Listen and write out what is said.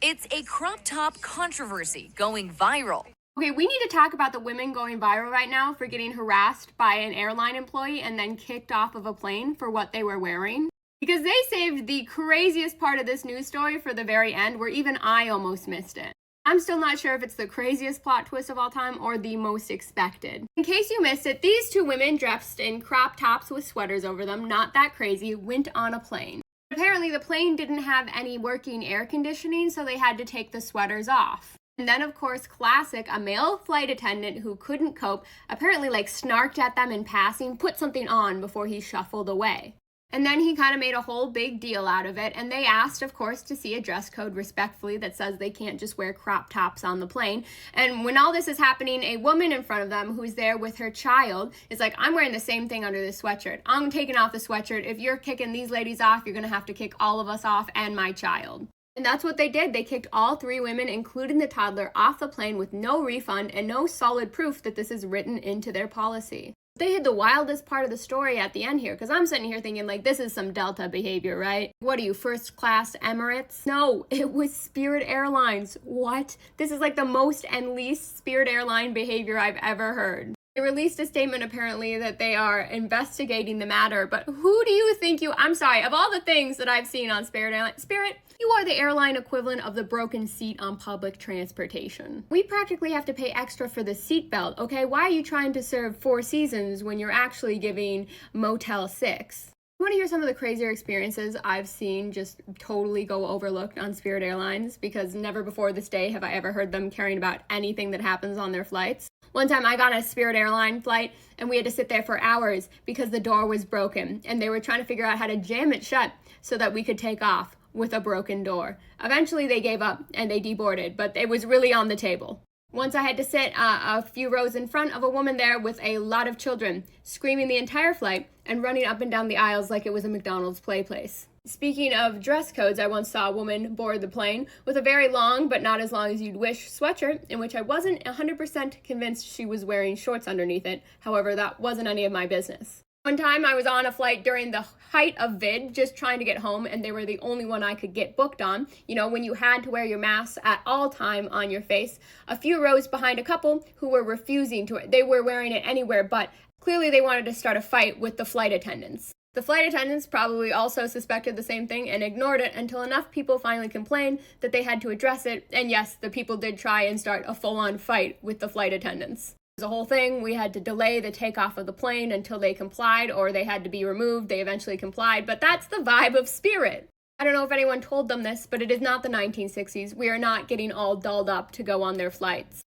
It's a crop top controversy going viral. Okay, we need to talk about the women going viral right now for getting harassed by an airline employee and then kicked off of a plane for what they were wearing. Because they saved the craziest part of this news story for the very end, where even I almost missed it. I'm still not sure if it's the craziest plot twist of all time or the most expected. In case you missed it, these two women dressed in crop tops with sweaters over them, not that crazy, went on a plane. Apparently the plane didn't have any working air conditioning, so they had to take the sweaters off. And then, of course, classic, a male flight attendant who couldn't cope apparently snarked at them in passing, put something on before he shuffled away. And then he kind of made a whole big deal out of it, and they asked, of course, to see a dress code respectfully that says they can't just wear crop tops on the plane. And when all this is happening, a woman in front of them who's there with her child is like, I'm wearing the same thing under this sweatshirt. I'm taking off the sweatshirt. If you're kicking these ladies off, you're going to have to kick all of us off and my child. And that's what they did. They kicked all three women, including the toddler, off the plane with no refund and no solid proof that this is written into their policy. They hid the wildest part of the story at the end here, because I'm sitting here thinking, this is some Delta behavior, right? What are you, first class Emirates? No, it was Spirit Airlines. What? This is the most and least Spirit Airline behavior I've ever heard. They released a statement apparently that they are investigating the matter, but who do you think I'm sorry, of all the things that I've seen on Spirit Airlines, Spirit, you are the airline equivalent of the broken seat on public transportation. We practically have to pay extra for the seat belt, okay? Why are you trying to serve Four Seasons when you're actually giving Motel 6? You want to hear some of the crazier experiences I've seen just totally go overlooked on Spirit Airlines? Because never before this day have I ever heard them caring about anything that happens on their flights. One time I got on a Spirit Airline flight and we had to sit there for hours because the door was broken and they were trying to figure out how to jam it shut so that we could take off with a broken door. Eventually they gave up and they deboarded, but it was really on the table. Once I had to sit a few rows in front of a woman there with a lot of children, screaming the entire flight and running up and down the aisles like it was a McDonald's play place. Speaking of dress codes, I once saw a woman board the plane with a very long, but not as long as you'd wish, sweatshirt, in which I wasn't 100% convinced she was wearing shorts underneath it. However, that wasn't any of my business. One time I was on a flight during the height of vid, just trying to get home, and they were the only one I could get booked on. You know, when you had to wear your mask at all time on your face. A few rows behind a couple who were refusing to. They were wearing it anywhere, but clearly they wanted to start a fight with the flight attendants. The flight attendants probably also suspected the same thing and ignored it until enough people finally complained that they had to address it. And yes, the people did try and start a full-on fight with the flight attendants. The whole thing, we had to delay the takeoff of the plane until they complied, or they had to be removed. They eventually complied, but that's the vibe of Spirit. I don't know if anyone told them this, but it is not the 1960s. We are not getting all dolled up to go on their flights.